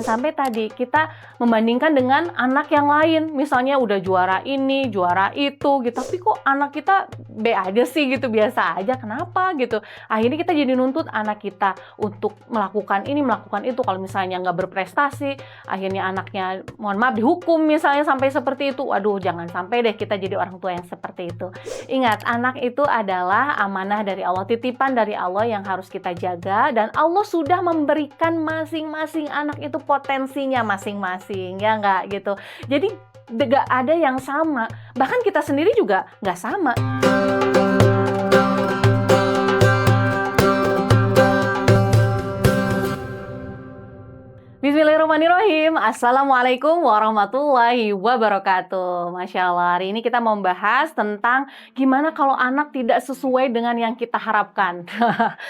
jangan sampai tadi kita membandingkan dengan anak yang lain, misalnya udah juara ini, juara itu gitu, tapi kok anak kita B aja sih gitu, biasa aja, kenapa gitu. Akhirnya kita jadi nuntut anak kita untuk melakukan ini, melakukan itu. Kalau misalnya nggak berprestasi, akhirnya anaknya, mohon maaf, dihukum misalnya sampai seperti itu. Waduh, jangan sampai deh kita jadi orang tua yang seperti itu. Ingat, anak itu adalah amanah dari Allah, titipan dari Allah yang harus kita jaga, dan Allah sudah memberikan masing-masing anak itu potensinya masing-masing, ya nggak gitu. Jadi nggak ada yang sama, bahkan kita sendiri juga nggak sama. Bismillahirrahmanirrahim. Assalamualaikum warahmatullahi wabarakatuh. Masya Allah, hari ini kita mau membahas tentang gimana kalau anak tidak sesuai dengan yang kita harapkan.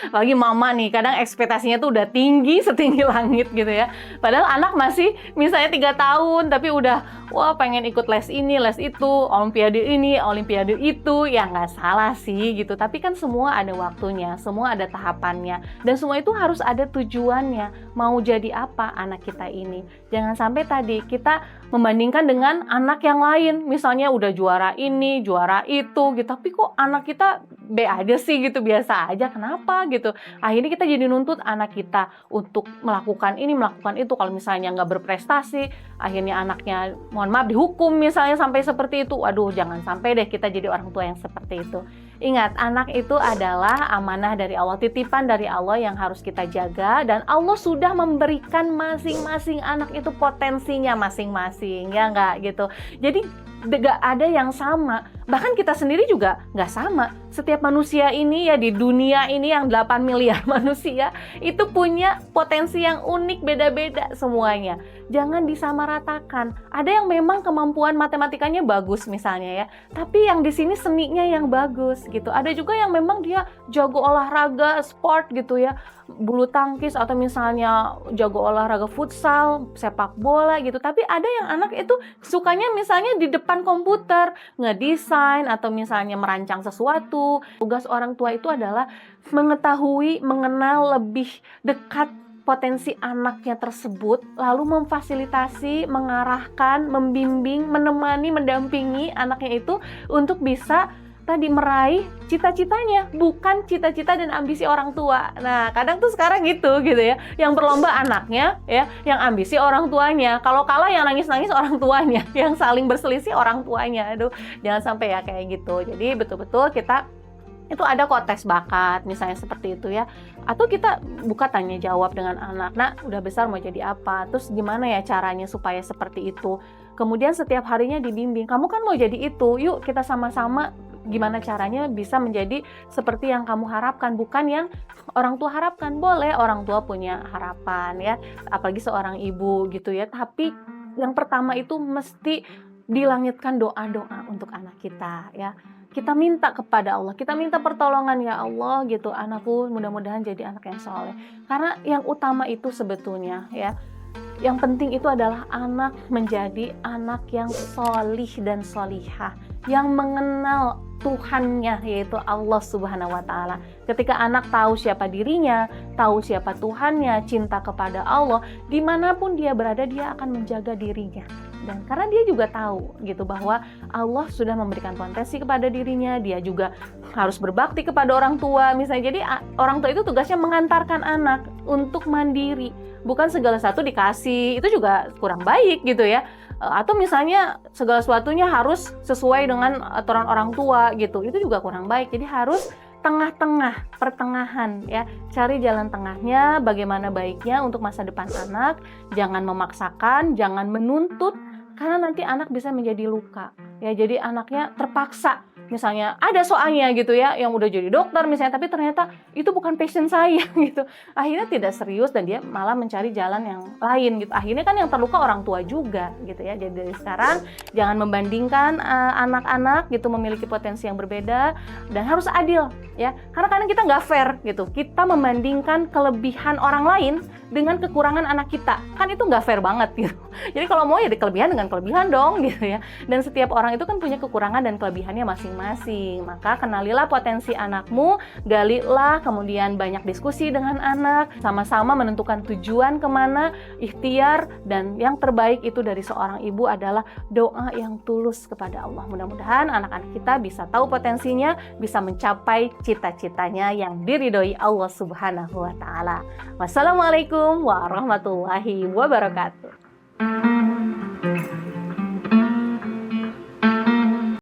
Apalagi mama nih, kadang ekspektasinya tuh udah tinggi setinggi langit gitu ya. Padahal anak masih misalnya 3 tahun, tapi udah wah pengen ikut les ini, les itu, olimpiade ini, olimpiade itu. Ya nggak salah sih gitu, tapi kan semua ada waktunya, semua ada tahapannya, dan semua itu harus ada tujuannya. Mau jadi apa anak kita ini? Jangan sampai tadi kita membandingkan dengan anak yang lain, misalnya udah juara ini, juara itu gitu, tapi kok anak kita B aja sih gitu, biasa aja, kenapa gitu. Akhirnya kita jadi nuntut anak kita untuk melakukan ini, melakukan itu. Kalau misalnya nggak berprestasi, akhirnya anaknya, mohon maaf, dihukum misalnya sampai seperti itu. Waduh, jangan sampai deh kita jadi orang tua yang seperti itu. Ingat, anak itu adalah amanah dari Allah, titipan dari Allah yang harus kita jaga, dan Allah sudah memberikan masing-masing anak itu potensinya masing-masing, ya nggak gitu. Jadi nggak ada yang sama, bahkan kita sendiri juga nggak sama. Setiap manusia ini ya, di dunia ini yang 8 miliar manusia itu punya potensi yang unik, beda-beda semuanya. Jangan disamaratakan. Ada yang memang kemampuan matematikanya bagus misalnya ya, tapi yang di sini seninya yang bagus gitu. Ada juga yang memang dia jago olahraga sport gitu ya, bulu tangkis, atau misalnya jago olahraga futsal, sepak bola gitu. Tapi ada yang anak itu sukanya misalnya di depan komputer, ngedesain atau misalnya merancang sesuatu. Tugas orang tua itu adalah mengetahui, mengenal lebih dekat potensi anaknya tersebut, lalu memfasilitasi, mengarahkan, membimbing, menemani, mendampingi anaknya itu untuk bisa tadi meraih cita-citanya, bukan cita-cita dan ambisi orang tua. Nah, kadang tuh sekarang gitu ya, yang berlomba anaknya ya, yang ambisi orang tuanya. Kalau kalah yang nangis-nangis orang tuanya, yang saling berselisih orang tuanya. Aduh, jangan sampai ya kayak gitu. Jadi betul-betul kita itu ada kok tes bakat misalnya seperti itu ya, atau kita buka tanya jawab dengan anak. Nah, udah besar mau jadi apa, terus gimana ya caranya supaya seperti itu. Kemudian setiap harinya dibimbing, kamu kan mau jadi itu, yuk kita sama-sama gimana caranya bisa menjadi seperti yang kamu harapkan, bukan yang orang tua harapkan. Boleh orang tua punya harapan ya, apalagi seorang ibu gitu ya, tapi yang pertama itu mesti dilangitkan doa-doa untuk anak kita ya. Kita minta kepada Allah, kita minta pertolongan, ya Allah gitu, anakku mudah-mudahan jadi anak yang soleh. Karena yang utama itu sebetulnya ya, yang penting itu adalah anak menjadi anak yang solih dan solihah, yang mengenal Tuhannya, yaitu Allah Subhanahu wa Ta'ala. Ketika anak tahu siapa dirinya, tahu siapa Tuhannya, cinta kepada Allah, dimanapun dia berada, dia akan menjaga dirinya. Dan karena dia juga tahu gitu bahwa Allah sudah memberikan potensi kepada dirinya, dia juga harus berbakti kepada orang tua misalnya. Jadi orang tua itu tugasnya mengantarkan anak untuk mandiri, bukan segala sesuatu dikasih, itu juga kurang baik gitu ya. Atau misalnya segala sesuatunya harus sesuai dengan aturan orang tua gitu, itu juga kurang baik. Jadi harus tengah-tengah, pertengahan ya, cari jalan tengahnya, bagaimana baiknya untuk masa depan anak. Jangan memaksakan, jangan menuntut, karena nanti anak bisa menjadi luka ya. Jadi anaknya terpaksa, misalnya ada soalnya gitu ya, yang udah jadi dokter misalnya, tapi ternyata itu bukan passion saya gitu. Akhirnya tidak serius dan dia malah mencari jalan yang lain gitu. Akhirnya kan yang terluka orang tua juga gitu ya. Jadi dari sekarang jangan membandingkan anak-anak gitu, memiliki potensi yang berbeda, dan harus adil ya. Karena kadang kita nggak fair gitu. Kita membandingkan kelebihan orang lain dengan kekurangan anak kita. Kan itu nggak fair banget gitu. Jadi kalau mau ya kelebihan dengan kelebihan dong gitu ya. Dan setiap orang itu kan punya kekurangan dan kelebihannya masing-masing. masing-masing. Maka kenalilah potensi anakmu, galilah, kemudian banyak diskusi dengan anak, sama-sama menentukan tujuan kemana, ikhtiar, dan yang terbaik itu dari seorang ibu adalah doa yang tulus kepada Allah. Mudah-mudahan anak-anak kita bisa tahu potensinya, bisa mencapai cita-citanya yang diridhoi Allah Subhanahu wa Ta'ala. Wassalamualaikum warahmatullahi wabarakatuh.